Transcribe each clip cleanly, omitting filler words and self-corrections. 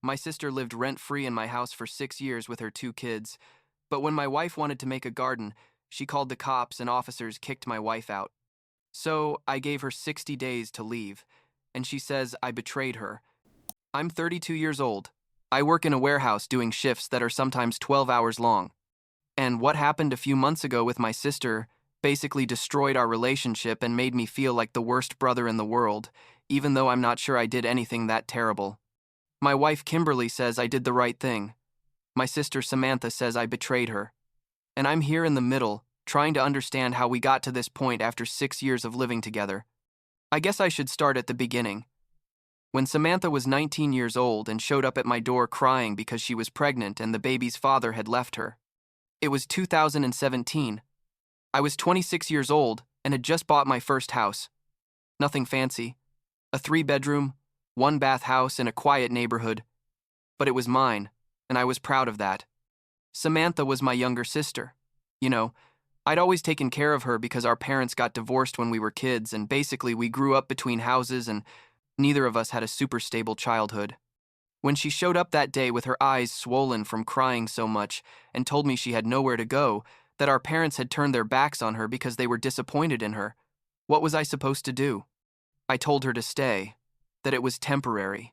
my sister lived rent-free in my house for 6 years with her 2 kids, but when my wife wanted to make a garden, she called the cops and officers kicked my wife out. So I gave her 60 days to leave, and she says I betrayed her. I'm 32 years old. I work in a warehouse doing shifts that are sometimes 12 hours long. And what happened a few months ago with my sister basically destroyed our relationship and made me feel like the worst brother in the world, even though I'm not sure I did anything that terrible. My wife Kimberly says I did the right thing. My sister Samantha says I betrayed her. And I'm here in the middle, trying to understand how we got to this point after 6 years of living together. I guess I should start at the beginning. When Samantha was 19 years old and showed up at my door crying because she was pregnant and the baby's father had left her. It was 2017. I was 26 years old and had just bought my first house. Nothing fancy. A 3-bedroom, 1-bath house in a quiet neighborhood. But it was mine, and I was proud of that. Samantha was my younger sister. You know, I'd always taken care of her because our parents got divorced when we were kids, and basically we grew up between houses and neither of us had a super stable childhood. When she showed up that day with her eyes swollen from crying so much and told me she had nowhere to go, that our parents had turned their backs on her because they were disappointed in her, what was I supposed to do? I told her to stay, that it was temporary,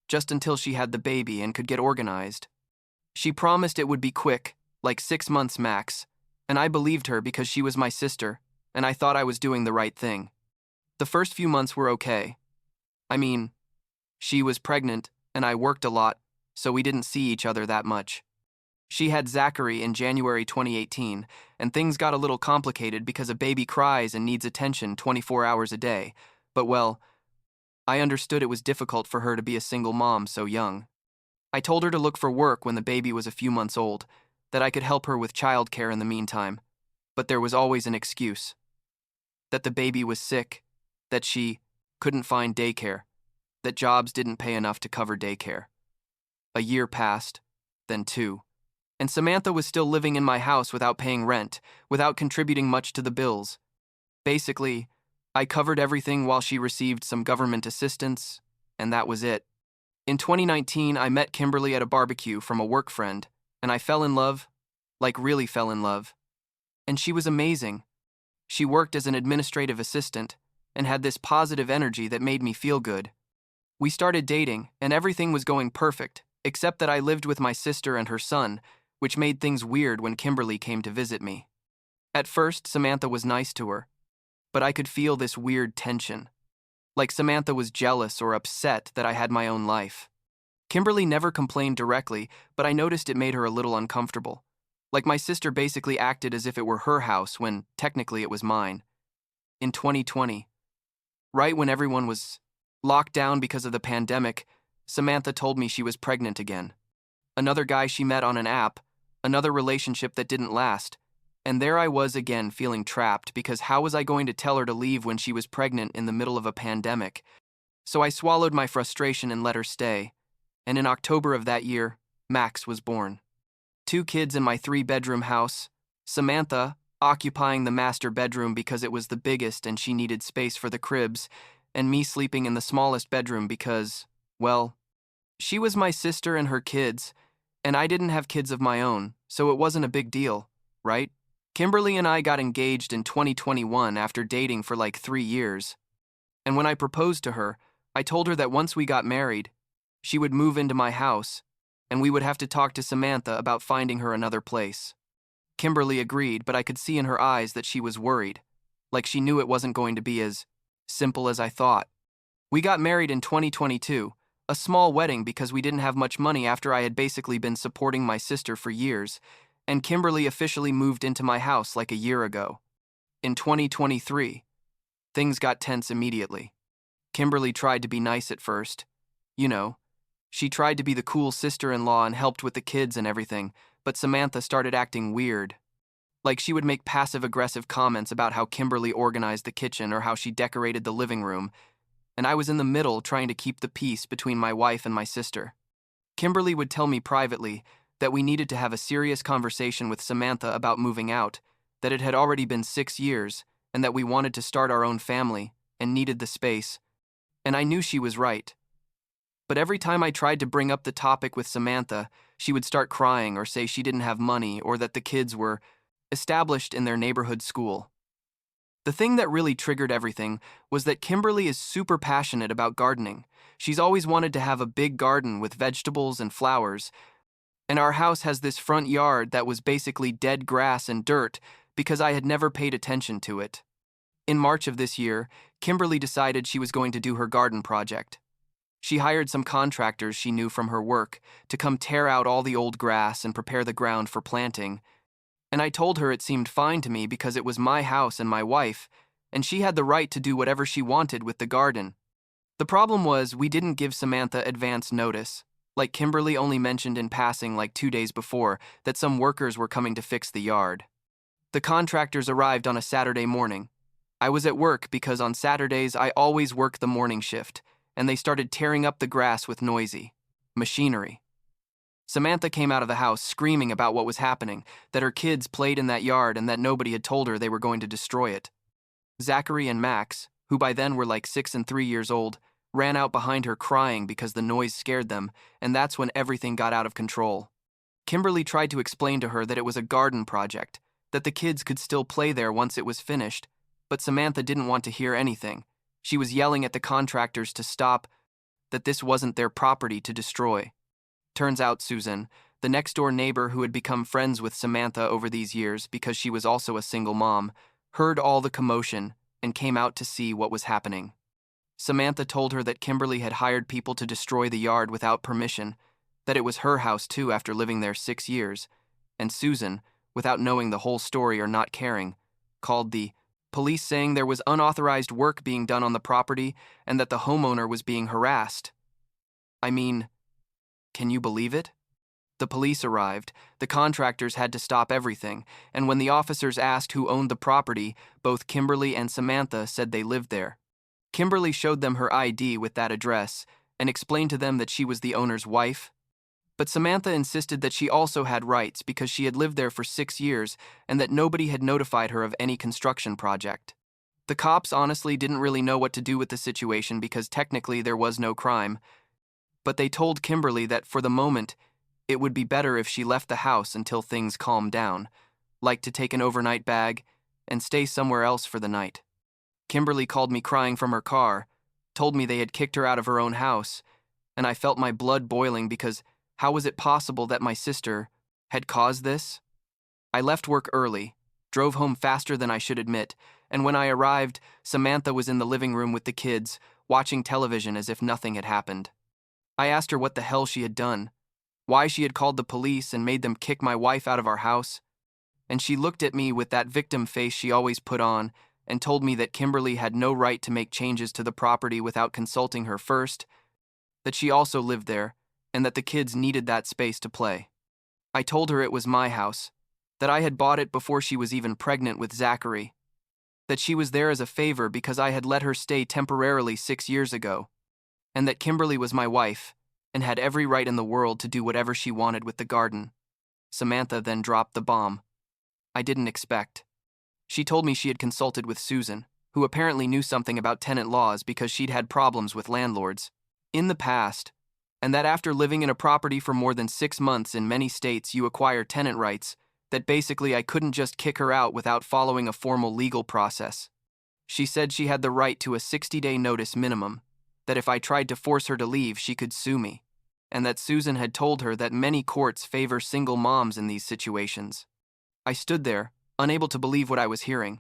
just until she had the baby and could get organized. She promised it would be quick, like 6 months max, and I believed her because she was my sister, and I thought I was doing the right thing. The first few months were okay. I mean, she was pregnant, and I worked a lot, so we didn't see each other that much. She had Zachary in January 2018, and things got a little complicated because a baby cries and needs attention 24 hours a day, but well, I understood it was difficult for her to be a single mom so young. I told her to look for work when the baby was a few months old, that I could help her with childcare in the meantime, but there was always an excuse. That the baby was sick, that she couldn't find daycare, that jobs didn't pay enough to cover daycare. A year passed, then 2, and Samantha was still living in my house without paying rent, without contributing much to the bills. Basically, I covered everything while she received some government assistance, and that was it. In 2019, I met Kimberly at a barbecue from a work friend, and I fell in love, like really fell in love. And she was amazing. She worked as an administrative assistant and had this positive energy that made me feel good. We started dating, and everything was going perfect, except that I lived with my sister and her son, which made things weird when Kimberly came to visit me. At first, Samantha was nice to her, but I could feel this weird tension. Like Samantha was jealous or upset that I had my own life. Kimberly never complained directly, but I noticed it made her a little uncomfortable. Like my sister basically acted as if it were her house when technically it was mine. In 2020, right when everyone was locked down because of the pandemic, Samantha told me she was pregnant again. Another guy she met on an app, another relationship that didn't last, and there I was again feeling trapped because how was I going to tell her to leave when she was pregnant in the middle of a pandemic? So I swallowed my frustration and let her stay, and in October of that year, Max was born. 2 kids in my 3-bedroom house, Samantha occupying the master bedroom because it was the biggest and she needed space for the cribs, and me sleeping in the smallest bedroom because, well, she was my sister and her kids, and I didn't have kids of my own, so it wasn't a big deal, right? Kimberly and I got engaged in 2021 after dating for like 3 years. And when I proposed to her, I told her that once we got married, she would move into my house, and we would have to talk to Samantha about finding her another place. Kimberly agreed, but I could see in her eyes that she was worried, like she knew it wasn't going to be as simple as I thought. We got married in 2022, a small wedding because we didn't have much money after I had basically been supporting my sister for years, and Kimberly officially moved into my house like a year ago. In 2023, things got tense immediately. Kimberly tried to be nice at first. You know, she tried to be the cool sister-in-law and helped with the kids and everything, but Samantha started acting weird. Like she would make passive-aggressive comments about how Kimberly organized the kitchen or how she decorated the living room, and I was in the middle trying to keep the peace between my wife and my sister. Kimberly would tell me privately that we needed to have a serious conversation with Samantha about moving out, that it had already been 6 years, and that we wanted to start our own family and needed the space. And I knew she was right. But every time I tried to bring up the topic with Samantha, she would start crying or say she didn't have money or that the kids were established in their neighborhood school. The thing that really triggered everything was that Kimberly is super passionate about gardening. She's always wanted to have a big garden with vegetables and flowers, and our house has this front yard that was basically dead grass and dirt because I had never paid attention to it. In March of this year, Kimberly decided she was going to do her garden project. She hired some contractors she knew from her work to come tear out all the old grass and prepare the ground for planting. And I told her it seemed fine to me because it was my house and my wife, and she had the right to do whatever she wanted with the garden. The problem was we didn't give Samantha advance notice. Like Kimberly only mentioned in passing like 2 days before that some workers were coming to fix the yard. The contractors arrived on a Saturday morning. I was at work because on Saturdays I always work the morning shift, and they started tearing up the grass with noisy machinery. Samantha came out of the house screaming about what was happening, that her kids played in that yard and that nobody had told her they were going to destroy it. Zachary and Max, who by then were like 6 and 3 years old, ran out behind her crying because the noise scared them, and that's when everything got out of control. Kimberly tried to explain to her that it was a garden project, that the kids could still play there once it was finished, but Samantha didn't want to hear anything. She was yelling at the contractors to stop, that this wasn't their property to destroy. Turns out Susan, the next-door neighbor who had become friends with Samantha over these years because she was also a single mom, heard all the commotion and came out to see what was happening. Samantha told her that Kimberly had hired people to destroy the yard without permission, that it was her house too after living there 6 years, and Susan, without knowing the whole story or not caring, called the police saying there was unauthorized work being done on the property and that the homeowner was being harassed. I mean, can you believe it? The police arrived, the contractors had to stop everything, and when the officers asked who owned the property, both Kimberly and Samantha said they lived there. Kimberly showed them her ID with that address and explained to them that she was the owner's wife. But Samantha insisted that she also had rights because she had lived there for 6 years and that nobody had notified her of any construction project. The cops honestly didn't really know what to do with the situation because technically there was no crime, but they told Kimberly that for the moment, it would be better if she left the house until things calmed down, like to take an overnight bag and stay somewhere else for the night. Kimberly called me crying from her car, told me they had kicked her out of her own house, and I felt my blood boiling because how was it possible that my sister had caused this? I left work early, drove home faster than I should admit, and when I arrived, Samantha was in the living room with the kids, watching television as if nothing had happened. I asked her what the hell she had done, why she had called the police and made them kick my wife out of our house, and she looked at me with that victim face she always put on and told me that Kimberly had no right to make changes to the property without consulting her first, that she also lived there, and that the kids needed that space to play. I told her it was my house, that I had bought it before she was even pregnant with Zachary, that she was there as a favor because I had let her stay temporarily 6 years ago, and that Kimberly was my wife and had every right in the world to do whatever she wanted with the garden. Samantha then dropped the bomb. I didn't expect. She told me she had consulted with Susan, who apparently knew something about tenant laws because she'd had problems with landlords in the past, and that after living in a property for more than 6 months in many states you acquire tenant rights, that basically I couldn't just kick her out without following a formal legal process. She said she had the right to a 60-day notice minimum, that if I tried to force her to leave, she could sue me, and that Susan had told her that many courts favor single moms in these situations. I stood there, unable to believe what I was hearing.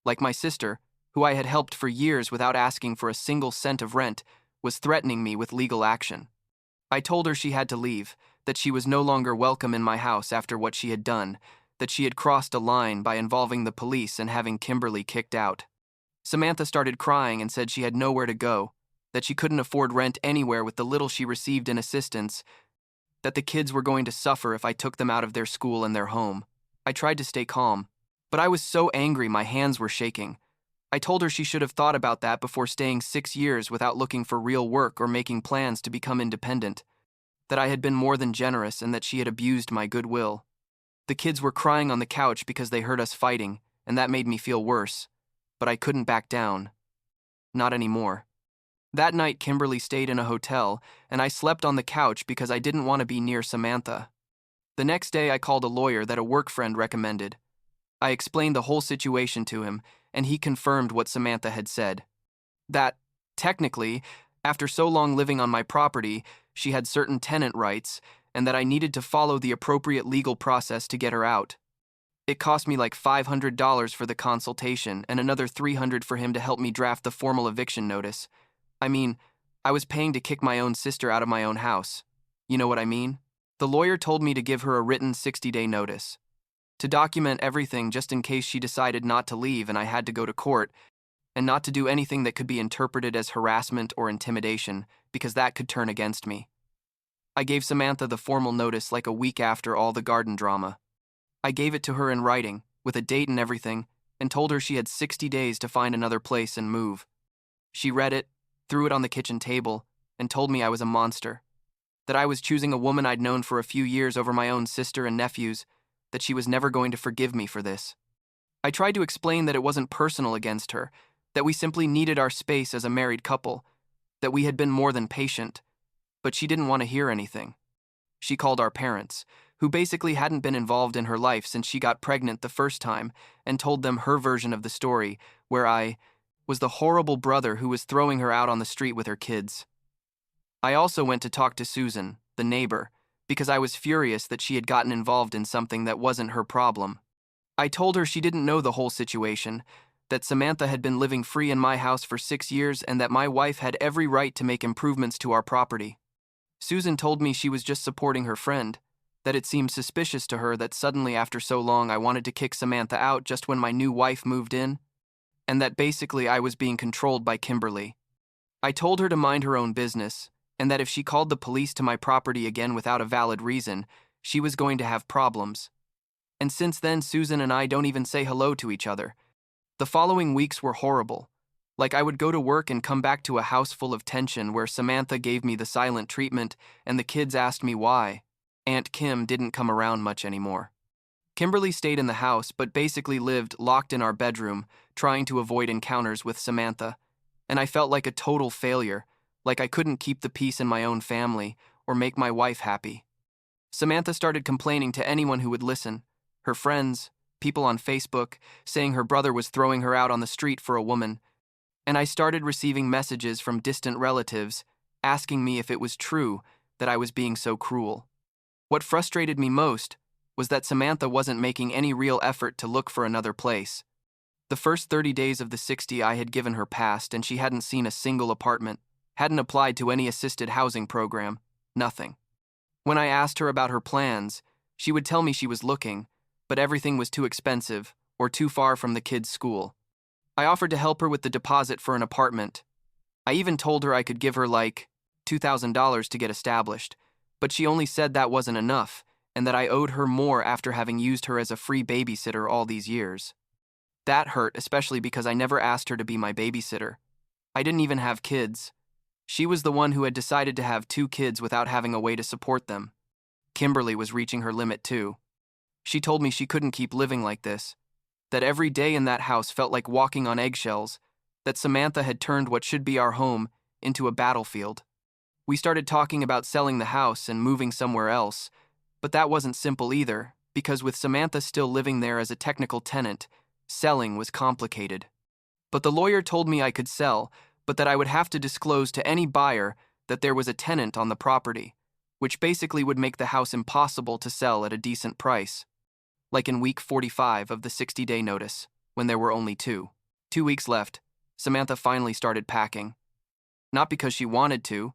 Like my sister, who I had helped for years without asking for a single cent of rent, was threatening me with legal action. I told her she had to leave, that she was no longer welcome in my house after what she had done, that she had crossed a line by involving the police and having Kimberly kicked out. Samantha started crying and said she had nowhere to go, that she couldn't afford rent anywhere with the little she received in assistance, that the kids were going to suffer if I took them out of their school and their home. I tried to stay calm, but I was so angry my hands were shaking. I told her she should have thought about that before staying 6 years without looking for real work or making plans to become independent, that I had been more than generous and that she had abused my goodwill. The kids were crying on the couch because they heard us fighting, and that made me feel worse, but I couldn't back down. Not anymore. That night, Kimberly stayed in a hotel, and I slept on the couch because I didn't want to be near Samantha. The next day, I called a lawyer that a work friend recommended. I explained the whole situation to him, and he confirmed what Samantha had said. That, technically, after so long living on my property, she had certain tenant rights, and that I needed to follow the appropriate legal process to get her out. It cost me like $500 for the consultation and another $300 for him to help me draft the formal eviction notice. I mean, I was paying to kick my own sister out of my own house. You know what I mean? The lawyer told me to give her a written 60-day notice, to document everything just in case she decided not to leave and I had to go to court, and not to do anything that could be interpreted as harassment or intimidation, because that could turn against me. I gave Samantha the formal notice like a week after all the garden drama. I gave it to her in writing, with a date and everything, and told her she had 60 days to find another place and move. She read it, threw it on the kitchen table, and told me I was a monster. That I was choosing a woman I'd known for a few years over my own sister and nephews, that she was never going to forgive me for this. I tried to explain that it wasn't personal against her, that we simply needed our space as a married couple, that we had been more than patient, but she didn't want to hear anything. She called our parents, who basically hadn't been involved in her life since she got pregnant the first time, and told them her version of the story, where I was the horrible brother who was throwing her out on the street with her kids. I also went to talk to Susan, the neighbor, because I was furious that she had gotten involved in something that wasn't her problem. I told her she didn't know the whole situation, that Samantha had been living free in my house for 6 years and that my wife had every right to make improvements to our property. Susan told me she was just supporting her friend, that it seemed suspicious to her that suddenly after so long I wanted to kick Samantha out just when my new wife moved in, and that basically I was being controlled by Kimberly. I told her to mind her own business, and that if she called the police to my property again without a valid reason, she was going to have problems. And since then, Susan and I don't even say hello to each other. The following weeks were horrible. Like I would go to work and come back to a house full of tension where Samantha gave me the silent treatment and the kids asked me why. Aunt Kim didn't come around much anymore. Kimberly stayed in the house but basically lived locked in our bedroom, trying to avoid encounters with Samantha, and I felt like a total failure, like I couldn't keep the peace in my own family or make my wife happy. Samantha started complaining to anyone who would listen, her friends, people on Facebook, saying her brother was throwing her out on the street for a woman, and I started receiving messages from distant relatives asking me if it was true that I was being so cruel. What frustrated me most was that Samantha wasn't making any real effort to look for another place. The first 30 days of the 60 I had given her passed and she hadn't seen a single apartment, hadn't applied to any assisted housing program, nothing. When I asked her about her plans, she would tell me she was looking, but everything was too expensive or too far from the kids' school. I offered to help her with the deposit for an apartment. I even told her I could give her like $2,000 to get established, but she only said that wasn't enough and that I owed her more after having used her as a free babysitter all these years. That hurt, especially because I never asked her to be my babysitter. I didn't even have kids. She was the one who had decided to have 2 kids without having a way to support them. Kimberly was reaching her limit too. She told me she couldn't keep living like this, that every day in that house felt like walking on eggshells, that Samantha had turned what should be our home into a battlefield. We started talking about selling the house and moving somewhere else, but that wasn't simple either, because with Samantha still living there as a technical tenant, selling was complicated. But the lawyer told me I could sell, but that I would have to disclose to any buyer that there was a tenant on the property, which basically would make the house impossible to sell at a decent price. Like in week 45 of the 60-day notice, when there were only 2 weeks left, Samantha finally started packing. Not because she wanted to,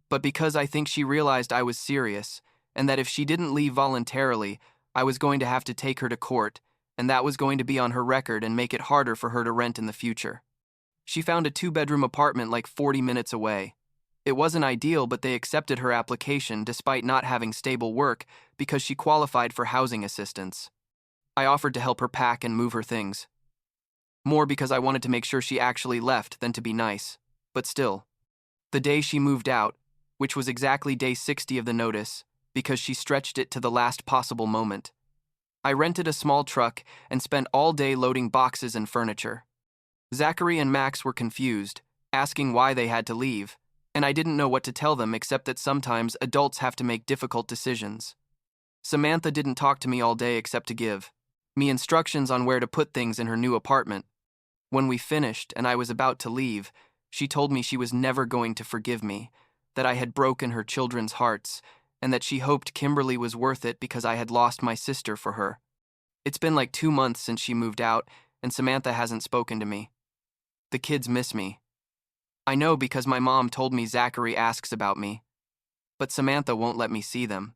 but because I think she realized I was serious, and that if she didn't leave voluntarily, I was going to have to take her to court, and that was going to be on her record and make it harder for her to rent in the future. She found a 2-bedroom apartment like 40 minutes away. It wasn't ideal, but they accepted her application despite not having stable work because she qualified for housing assistance. I offered to help her pack and move her things. More because I wanted to make sure she actually left than to be nice, but still. The day she moved out, which was exactly day 60 of the notice, because she stretched it to the last possible moment, I rented a small truck and spent all day loading boxes and furniture. Zachary and Max were confused, asking why they had to leave, and I didn't know what to tell them except that sometimes adults have to make difficult decisions. Samantha didn't talk to me all day except to give me instructions on where to put things in her new apartment. When we finished and I was about to leave, she told me she was never going to forgive me, that I had broken her children's hearts, and that she hoped Kimberly was worth it because I had lost my sister for her. It's been like 2 months since she moved out, and Samantha hasn't spoken to me. The kids miss me. I know because my mom told me Zachary asks about me, but Samantha won't let me see them.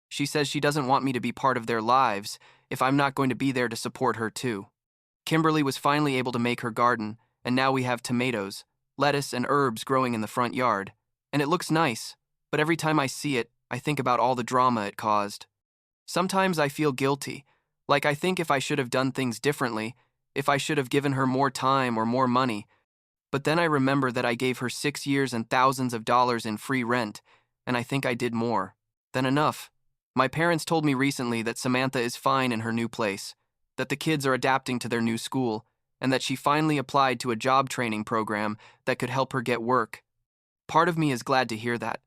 She says she doesn't want me to be part of their lives if I'm not going to be there to support her too. Kimberly was finally able to make her garden, and now we have tomatoes, lettuce, and herbs growing in the front yard. And it looks nice, but every time I see it, I think about all the drama it caused. Sometimes I feel guilty, like I think if I should have done things differently, if I should have given her more time or more money. But then I remember that I gave her 6 years and thousands of dollars in free rent, and I think I did more than enough. My parents told me recently that Samantha is fine in her new place, that the kids are adapting to their new school, and that she finally applied to a job training program that could help her get work. Part of me is glad to hear that.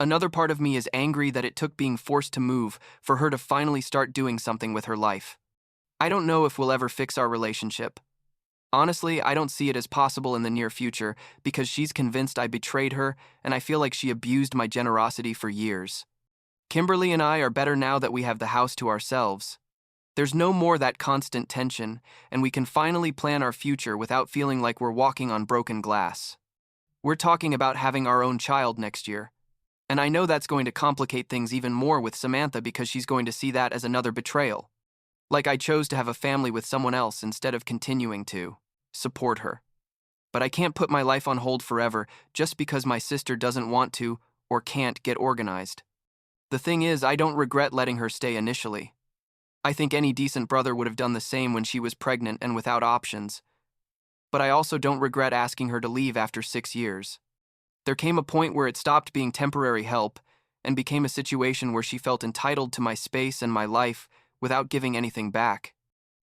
Another part of me is angry that it took being forced to move for her to finally start doing something with her life. I don't know if we'll ever fix our relationship. Honestly, I don't see it as possible in the near future because she's convinced I betrayed her and I feel like she abused my generosity for years. Kimberly and I are better now that we have the house to ourselves. There's no more that constant tension, and we can finally plan our future without feeling like we're walking on broken glass. We're talking about having our own child next year, and I know that's going to complicate things even more with Samantha because she's going to see that as another betrayal. Like I chose to have a family with someone else instead of continuing to support her. But I can't put my life on hold forever just because my sister doesn't want to or can't get organized. The thing is, I don't regret letting her stay initially. I think any decent brother would have done the same when she was pregnant and without options. But I also don't regret asking her to leave after 6 years. There came a point where it stopped being temporary help and became a situation where she felt entitled to my space and my life without giving anything back.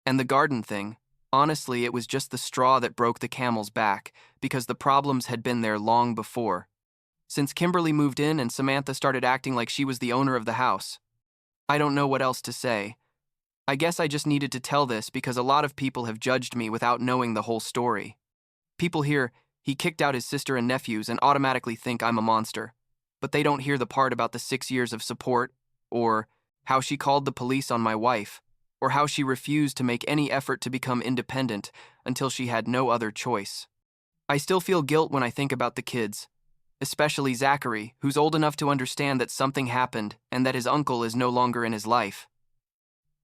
And the garden thing, honestly, it was just the straw that broke the camel's back because the problems had been there long before. Since Kimberly moved in and Samantha started acting like she was the owner of the house. I don't know what else to say. I guess I just needed to tell this because a lot of people have judged me without knowing the whole story. People hear, he kicked out his sister and nephews and automatically think I'm a monster. But they don't hear the part about the 6 years of support, or how she called the police on my wife, or how she refused to make any effort to become independent until she had no other choice. I still feel guilt when I think about the kids, especially Zachary, who's old enough to understand that something happened and that his uncle is no longer in his life.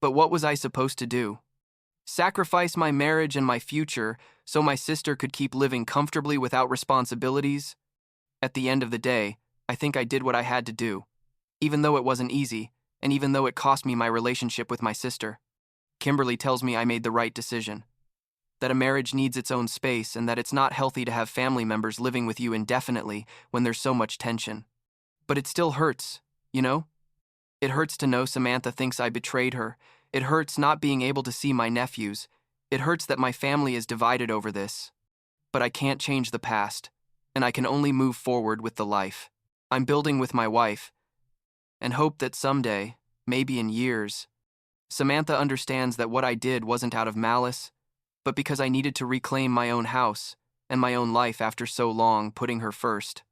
But what was I supposed to do? Sacrifice my marriage and my future so my sister could keep living comfortably without responsibilities? At the end of the day, I think I did what I had to do, even though it wasn't easy, and even though it cost me my relationship with my sister. Kimberly tells me I made the right decision, that a marriage needs its own space and that it's not healthy to have family members living with you indefinitely when there's so much tension. But it still hurts, you know? It hurts to know Samantha thinks I betrayed her. It hurts not being able to see my nephews. It hurts that my family is divided over this. But I can't change the past, and I can only move forward with the life I'm building with my wife, and hope that someday, maybe in years, Samantha understands that what I did wasn't out of malice, but because I needed to reclaim my own house and my own life after so long putting her first.